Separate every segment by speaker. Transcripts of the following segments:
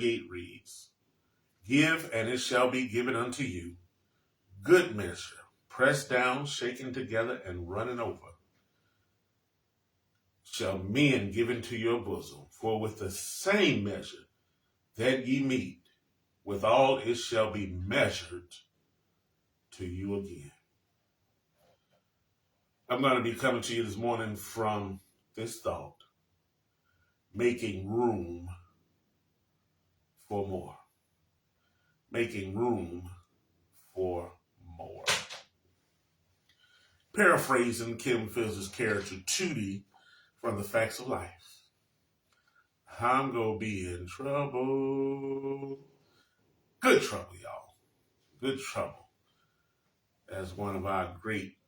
Speaker 1: 8 reads, Give, and it shall be given unto you. Good measure, pressed down, shaken together, and running over, shall men give into your bosom. For with the same measure that ye meet, withal it shall be measured to you again. I'm going to be coming to you this morning from this thought, making room for more. Making room for more. Paraphrasing Kim Fields' character Tootie from The Facts of Life. I'm going to be in trouble. Good trouble, y'all. Good trouble. As one of our great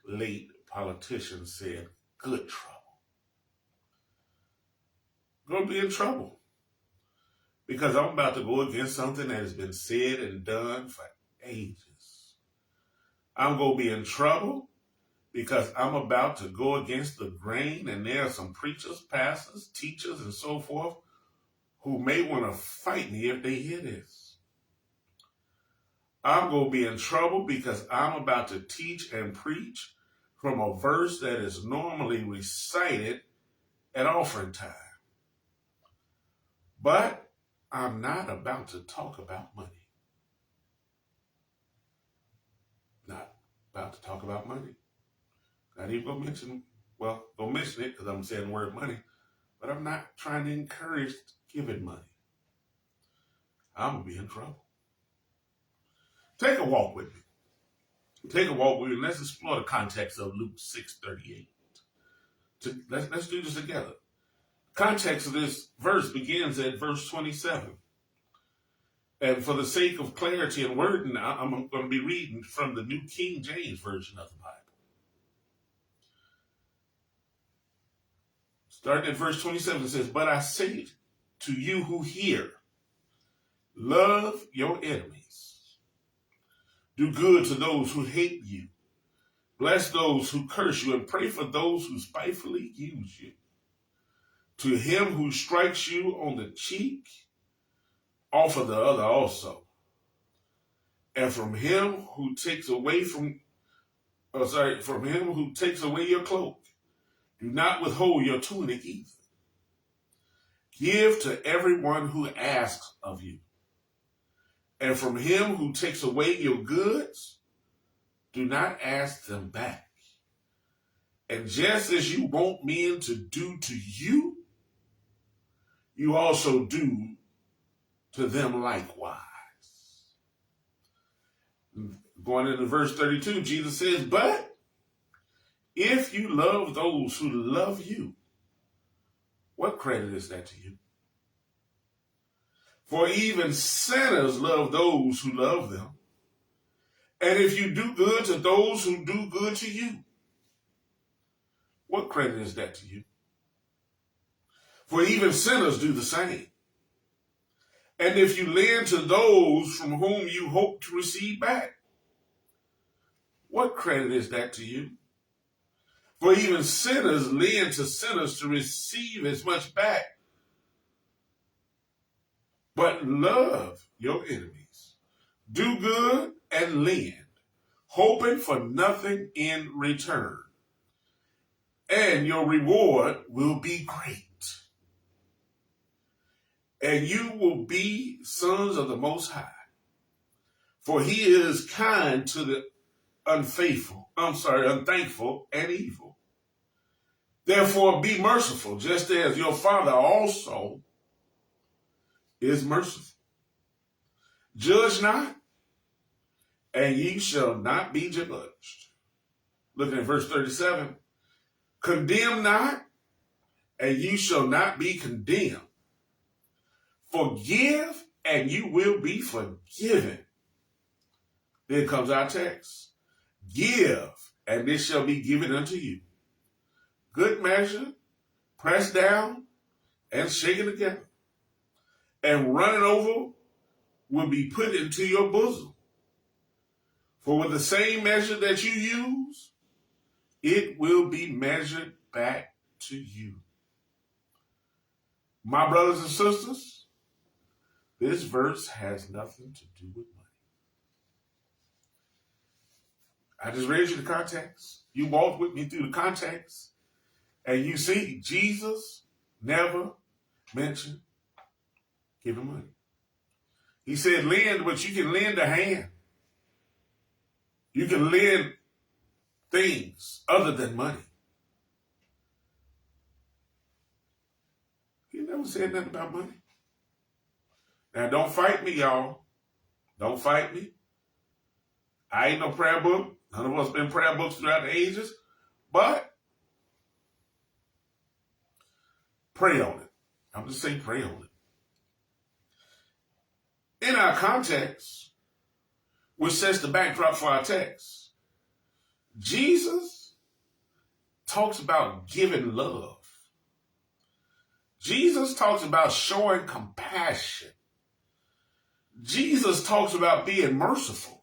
Speaker 1: late politicians said, good trouble. Going to be in trouble. Because I'm about to go against something that has been said and done for ages. I'm going to be in trouble because I'm about to go against the grain, and there are some preachers, pastors, teachers, and so forth who may want to fight me if they hear this. I'm going to be in trouble because I'm about to teach and preach from a verse that is normally recited at offering time. But I'm not about to talk about money. Not about to talk about money. Not even going to mention, don't mention it because I'm saying the word money, but I'm not trying to encourage giving money. I'm going to be in trouble. Take a walk with me. Take a walk with me. Let's explore the context of Luke 6:38. Let's do this together. Context of this verse begins at verse 27. And for the sake of clarity and wording, I'm going to be reading from the New King James Version of the Bible. Starting at verse 27, it says, But I say to you who hear, love your enemies. Do good to those who hate you. Bless those who curse you, and pray for those who spitefully use you. To him who strikes you on the cheek, offer the other also. And from him who takes away from him who takes away your cloak, do not withhold your tunic either. Give to everyone who asks of you. And from him who takes away your goods, do not ask them back. And just as you want men to do to you, you also do to them likewise. Going into verse 32, Jesus says, But if you love those who love you, what credit is that to you? For even sinners love those who love them. And if you do good to those who do good to you, what credit is that to you? For even sinners do the same. And if you lend to those from whom you hope to receive back, what credit is that to you? For even sinners lend to sinners to receive as much back. But love your enemies. Do good and lend, hoping for nothing in return. And your reward will be great. And you will be sons of the Most High. For he is kind to the unthankful and evil. Therefore be merciful, just as your Father also is merciful. Judge not, and ye shall not be judged. Looking at verse 37. Condemn not, and you shall not be condemned. Forgive, and you will be forgiven. Then comes our text. Give, and it shall be given unto you. Good measure, pressed down, and shaken together, and running over will be put into your bosom. For with the same measure that you use, it will be measured back to you. My brothers and sisters, This verse has nothing to do with money. I just read you the context. You walked with me through the context, and you see Jesus never mentioned giving money. He said lend, but you can lend a hand. You can lend things other than money. He never said nothing about money. Now, don't fight me, y'all. Don't fight me. I ain't no prayer book. None of us been prayer books throughout the ages. But pray on it. I'm just saying pray on it. In our context, which sets the backdrop for our text, Jesus talks about giving love. Jesus talks about showing compassion. Jesus talks about being merciful.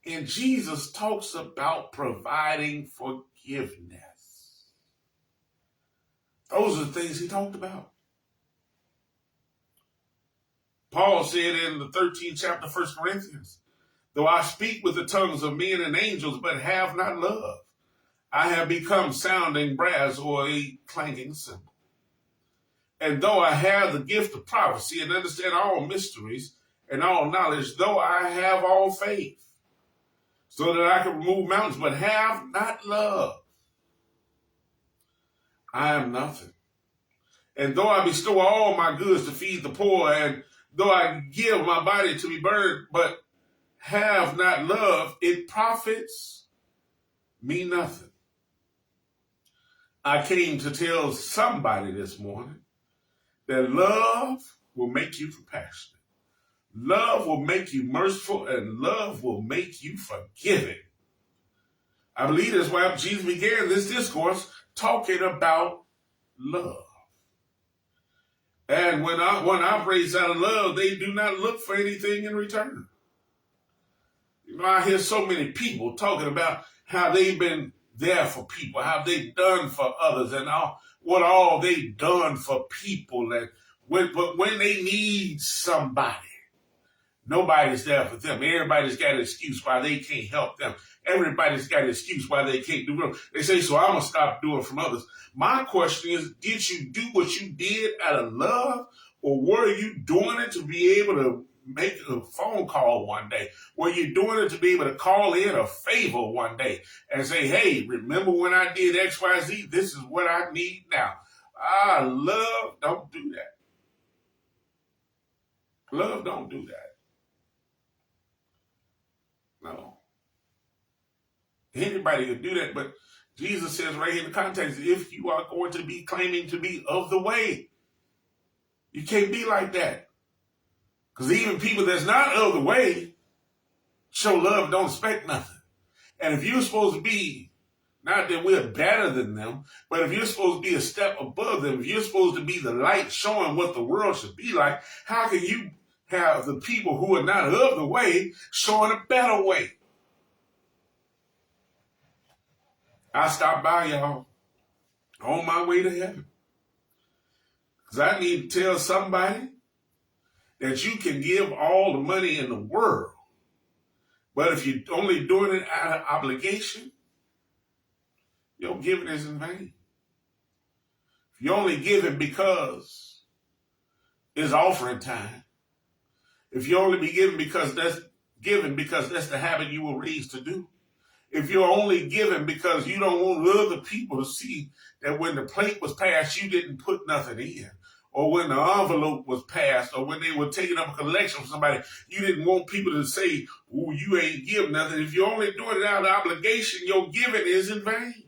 Speaker 1: And Jesus talks about providing forgiveness. Those are the things he talked about. Paul said in the 13th chapter of 1 Corinthians, though I speak with the tongues of men and angels, but have not love, I have become sounding brass or a clanging cymbal. And though I have the gift of prophecy and understand all mysteries and all knowledge, though I have all faith, so that I can remove mountains, but have not love, I am nothing. And though I bestow all my goods to feed the poor, and though I give my body to be burned, but have not love, it profits me nothing. I came to tell somebody this morning that love will make you compassionate. Love will make you merciful, and love will make you forgiving. I believe that's why Jesus began this discourse talking about love. And when one operates out of love, they do not look for anything in return. You know, I hear so many people talking about how they've been there for people, how they've done for others, and what all they've done for people. But when they need somebody, nobody's there for them. Everybody's got an excuse why they can't help them. Everybody's got an excuse why they can't do it. They say, so I'm going to stop doing from others. My question is, did you do what you did out of love, or were you doing it to be able to make a phone call one day? Were you doing it to be able to call in a favor one day and say, hey, remember when I did X, Y, Z? This is what I need now. Love don't do that. Love don't do that. No. Anybody could do that, but Jesus says right here in the context, if you are going to be claiming to be of the way, you can't be like that. Because even people that's not of the way show love, don't expect nothing. And if you're supposed to be, not that we're better than them, but if you're supposed to be a step above them, if you're supposed to be the light showing what the world should be like, how can you have the people who are not of the way showing a better way? I stopped by, y'all, on my way to heaven. Because I need to tell somebody that you can give all the money in the world, but if you're only doing it out of obligation, your giving is in vain. If you're only giving because it's offering time, if you only be giving because that's the habit you were raised to do, if you're only giving because you don't want other people to see that when the plate was passed, you didn't put nothing in, or when the envelope was passed, or when they were taking up a collection from somebody, you didn't want people to say, oh, you ain't give nothing. If you're only doing it out of obligation, your giving is in vain.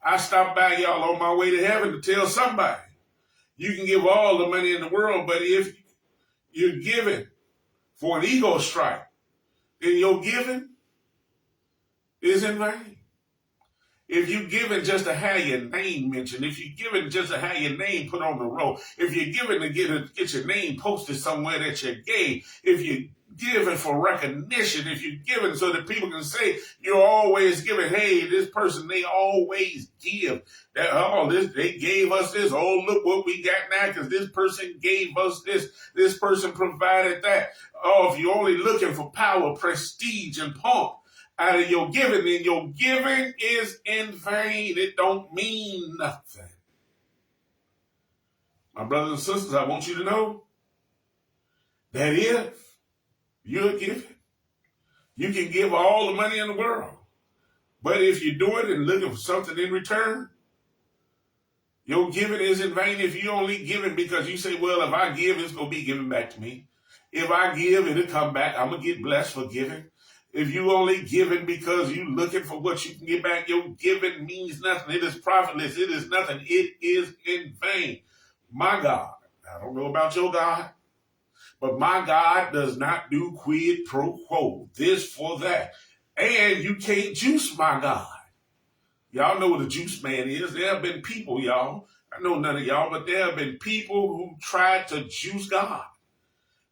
Speaker 1: I stopped by, y'all, on my way to heaven to tell somebody, you can give all the money in the world, but if you're giving for an ego strike, then your giving is in vain. If you're giving just to have your name mentioned, if you're giving just to have your name put on the roll, if you're giving to get your name posted somewhere that you gave, if you're giving for recognition, if you're giving so that people can say you're always giving, hey, this person, they always give. They gave us this. Oh, look what we got now because this person gave us this. This person provided that. Oh, if you're only looking for power, prestige, and pomp out of your giving, then your giving is in vain. It don't mean nothing. My brothers and sisters, I want you to know that if you're giving, you can give all the money in the world. But if you do it and looking for something in return, your giving is in vain. If you're only giving because you say, well, if I give, it's going to be given back to me. If I give, it'll come back. I'm going to get blessed for giving. If you only giving because you looking for what you can get back, your giving means nothing. It is profitless. It is nothing. It is in vain. My God, I don't know about your God, but my God does not do quid pro quo, this for that. And you can't juice my God. Y'all know what a juice man is. There have been people, y'all, I know none of y'all, but there have been people who tried to juice God.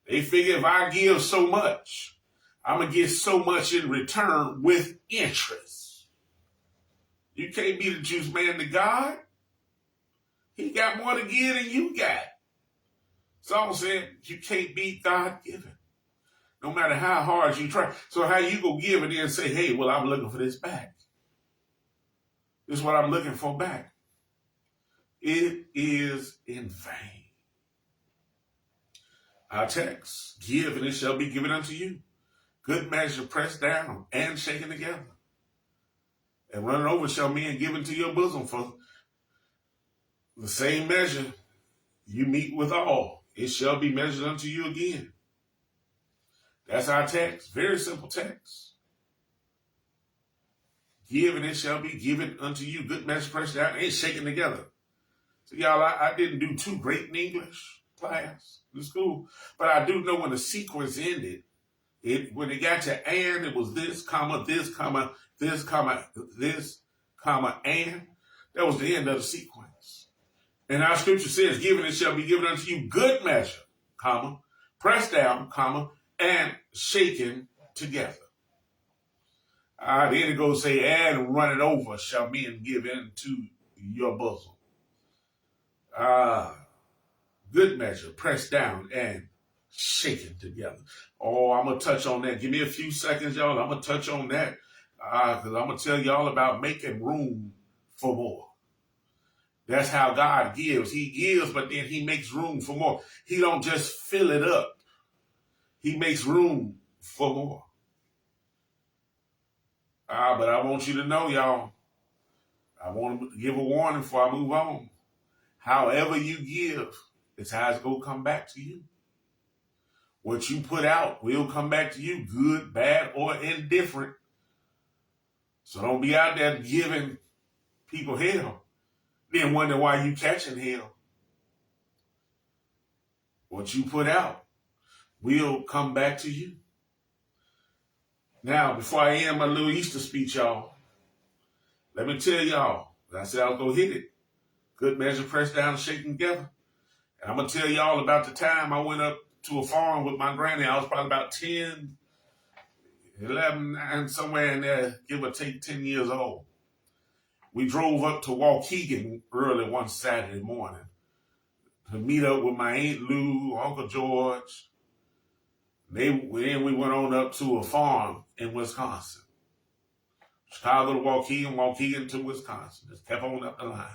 Speaker 1: They figure if I give so much, I'm going to get so much in return with interest. You can't be the juice man to God. He got more to give than you got. So I'm saying you can't beat God given. No matter how hard you try. So how you go give and then say, hey, well, I'm looking for this back. This is what I'm looking for back. It is in vain. Our text, give and it shall be given unto you. Good measure pressed down and shaken together. And running over shall men give into your bosom for the same measure you meet withal, it shall be measured unto you again. That's our text. Very simple text. Give and it shall be given unto you. Good measure pressed down and shaken together. So y'all, I didn't do too great in English class in school, but I do know when the sequence ended, when it got to and, it was this, comma, this, comma, this, comma, this, comma, and. That was the end of the sequence. And our scripture says, given it shall be given unto you good measure, comma, pressed down, comma, and shaken together. Then it goes say, and running over shall men give into your bosom. Good measure, pressed down and shaken together. Oh, I'm going to touch on that. Give me a few seconds, y'all. I'm going to touch on that because I'm going to tell y'all about making room for more. That's how God gives. He gives, but then he makes room for more. He don't just fill it up. He makes room for more. But I want you to know, y'all, I want to give a warning before I move on. However you give, it's how it's going to come back to you. What you put out will come back to you, good, bad, or indifferent. So don't be out there giving people hell. Then wonder why you catching hell. What you put out will come back to you. Now, before I end my little Easter speech, y'all, let me tell y'all, I said I was going to hit it. Good measure pressed down and shaken together. And I'm going to tell y'all about the time I went up to a farm with my granny. I was probably about 10, 11, and somewhere in there, give or take 10 years old. We drove up to Waukegan early one Saturday morning to meet up with my Aunt Lou, Uncle George. Then we went on up to a farm in Wisconsin. Chicago to Waukegan, Waukegan to Wisconsin. Just kept on up the line.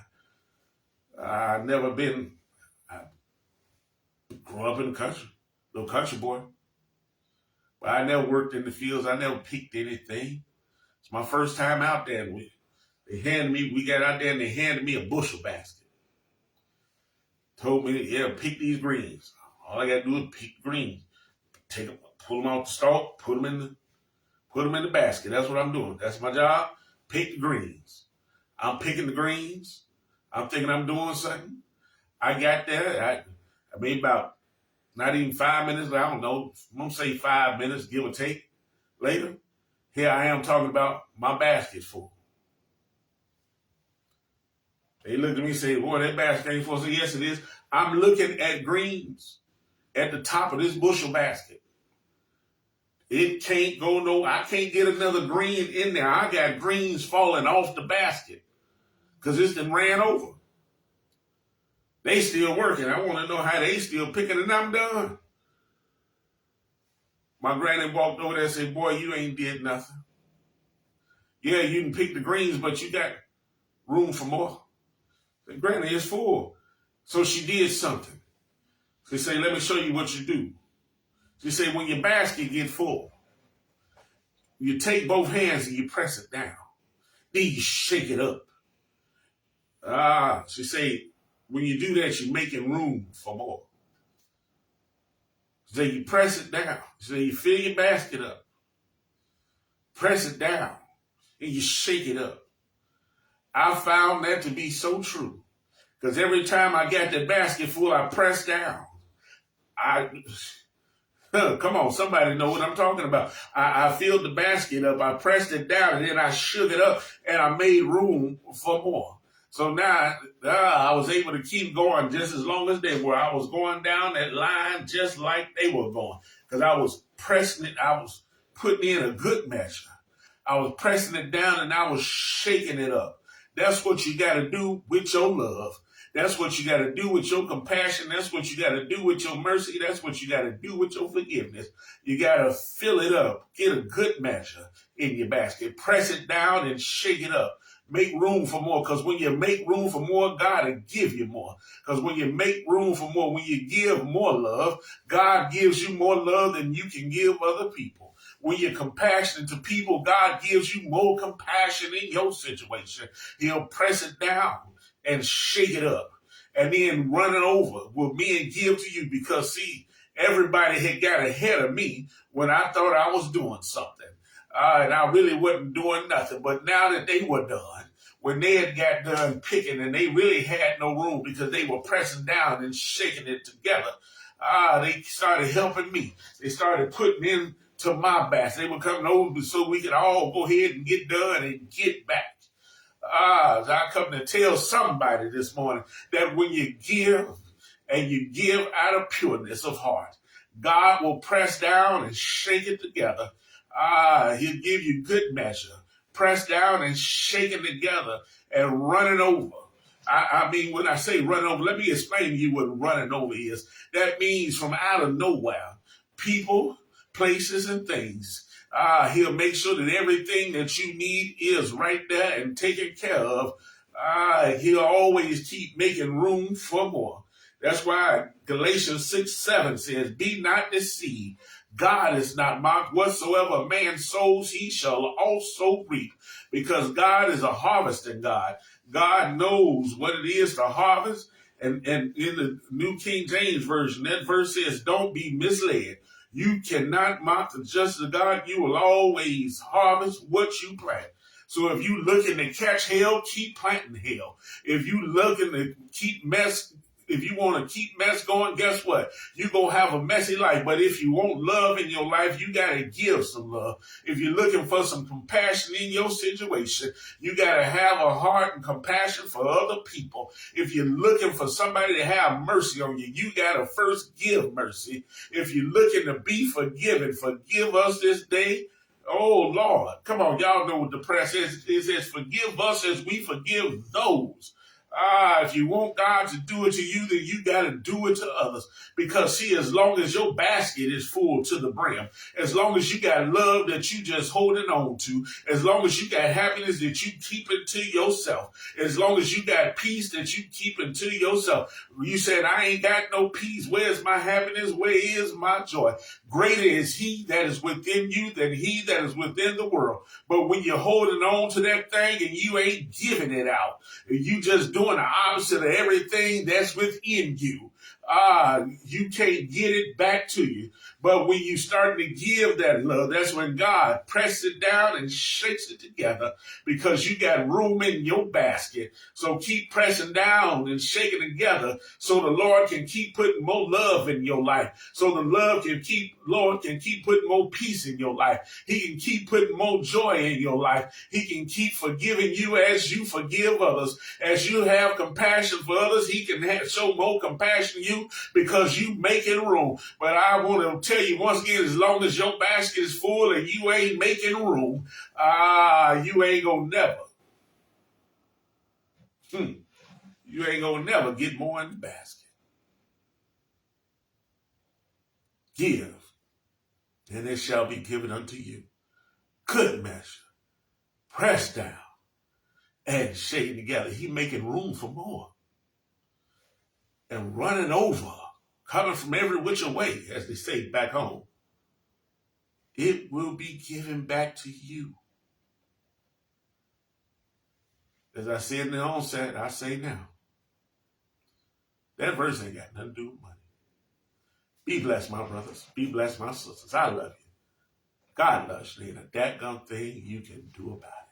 Speaker 1: I grew up in the country, little country boy. But I never worked in the fields. I never picked anything. It's my first time out there. We got out there and they handed me a bushel basket. Told me, yeah, pick these greens. All I got to do is pick the greens. Take them, pull them off the stalk, put them in the basket. That's what I'm doing. That's my job. Pick the greens. I'm picking the greens. I'm thinking I'm doing something. I got there. I made about not even 5 minutes. I don't know. I'm going to say 5 minutes, give or take. Later, here I am talking about my basket full. They looked at me and said, boy, that basket ain't full. I said, yes, it is. I'm looking at greens at the top of this bushel basket. It can't go no, I can't get another green in there. I got greens falling off the basket because it's been ran over. They still working. I want to know how they still picking, and I'm done. My granny walked over there and said, boy, you ain't did nothing. Yeah, you can pick the greens, but you got room for more. The granny is full. So she did something. She said, let me show you what you do. She said, when your basket get full, you take both hands and you press it down. Then you shake it up. She said, when you do that, you're making room for more. So you press it down. So you fill your basket up. Press it down. And you shake it up. I found that to be so true. Because every time I got that basket full, I pressed down. Come on, somebody know what I'm talking about. I filled the basket up. I pressed it down, and then I shook it up, and I made room for more. So now I was able to keep going just as long as they were. I was going down that line just like they were going because I was pressing it. I was putting in a good measure. I was pressing it down and I was shaking it up. That's what you got to do with your love. That's what you got to do with your compassion. That's what you got to do with your mercy. That's what you got to do with your forgiveness. You got to fill it up. Get a good measure in your basket. Press it down and shake it up. Make room for more, because when you make room for more, God will give you more. Because when you make room for more, when you give more love, God gives you more love than you can give other people. When you're compassionate to people, God gives you more compassion in your situation. He'll press it down and shake it up and then run it over with me and give to you because, see, everybody had got ahead of me when I thought I was doing something. And I really wasn't doing nothing. But now that they were done, when they had got done picking and they really had no room because they were pressing down and shaking it together, they started helping me. They started putting into my basket. They were coming over so we could all go ahead and get done and get back. I come to tell somebody this morning that when you give and you give out of pureness of heart, God will press down and shake it together. He'll give you good measure, pressed down and shaken together and running over. I mean, when I say run over, let me explain to you what running over is. That means from out of nowhere, people, places, and things. He'll make sure that everything that you need is right there and taken care of. He'll always keep making room for more. That's why Galatians 6:7 says, be not deceived. God is not mocked. Whatsoever a man sows, he shall also reap. Because God is a harvesting God. God knows what it is to harvest. And in the New King James Version, that verse says, don't be misled. You cannot mock the justice of God. You will always harvest what you plant. So if you looking to catch hell, keep planting hell. If you looking to keep mess, if you want to keep mess going, guess what? You're going to have a messy life. But if you want love in your life, you got to give some love. If you're looking for some compassion in your situation, you got to have a heart and compassion for other people. If you're looking for somebody to have mercy on you, you got to first give mercy. If you're looking to be forgiven, forgive us this day. Oh, Lord. Come on, y'all know what the prayer says. It says, forgive us as we forgive those. If you want God to do it to you, then you got to do it to others. Because, see, as long as your basket is full to the brim, as long as you got love that you just holding on to, as long as you got happiness that you keep it to yourself, as long as you got peace that you keep it to yourself. You said, I ain't got no peace. Where's my happiness? Where is my joy? Greater is he that is within you than he that is within the world. But when you're holding on to that thing and you ain't giving it out, you just doing the opposite of everything that's within you, you can't get it back to you. But when you start to give that love, that's when God presses it down and shakes it together because you got room in your basket. So keep pressing down and shaking together so the Lord can keep putting more love in your life. So the Lord can keep putting more peace in your life. He can keep putting more joy in your life. He can keep forgiving you as you forgive others. As you have compassion for others, he can show more compassion to you because you making room. But I want to tell you once again, as long as your basket is full and you ain't making room, you ain't gonna never. You ain't gonna never get more in the basket. Give, and it shall be given unto you. Good measure, pressed down, and shaken together. He making room for more. And running over, coming from every which way, as they say back home. It will be given back to you. As I said in the onset, I say now. That verse ain't got nothing to do with money. Be blessed, my brothers. Be blessed, my sisters. I love you. God loves you. Ain't a dadgum thing you can do about it.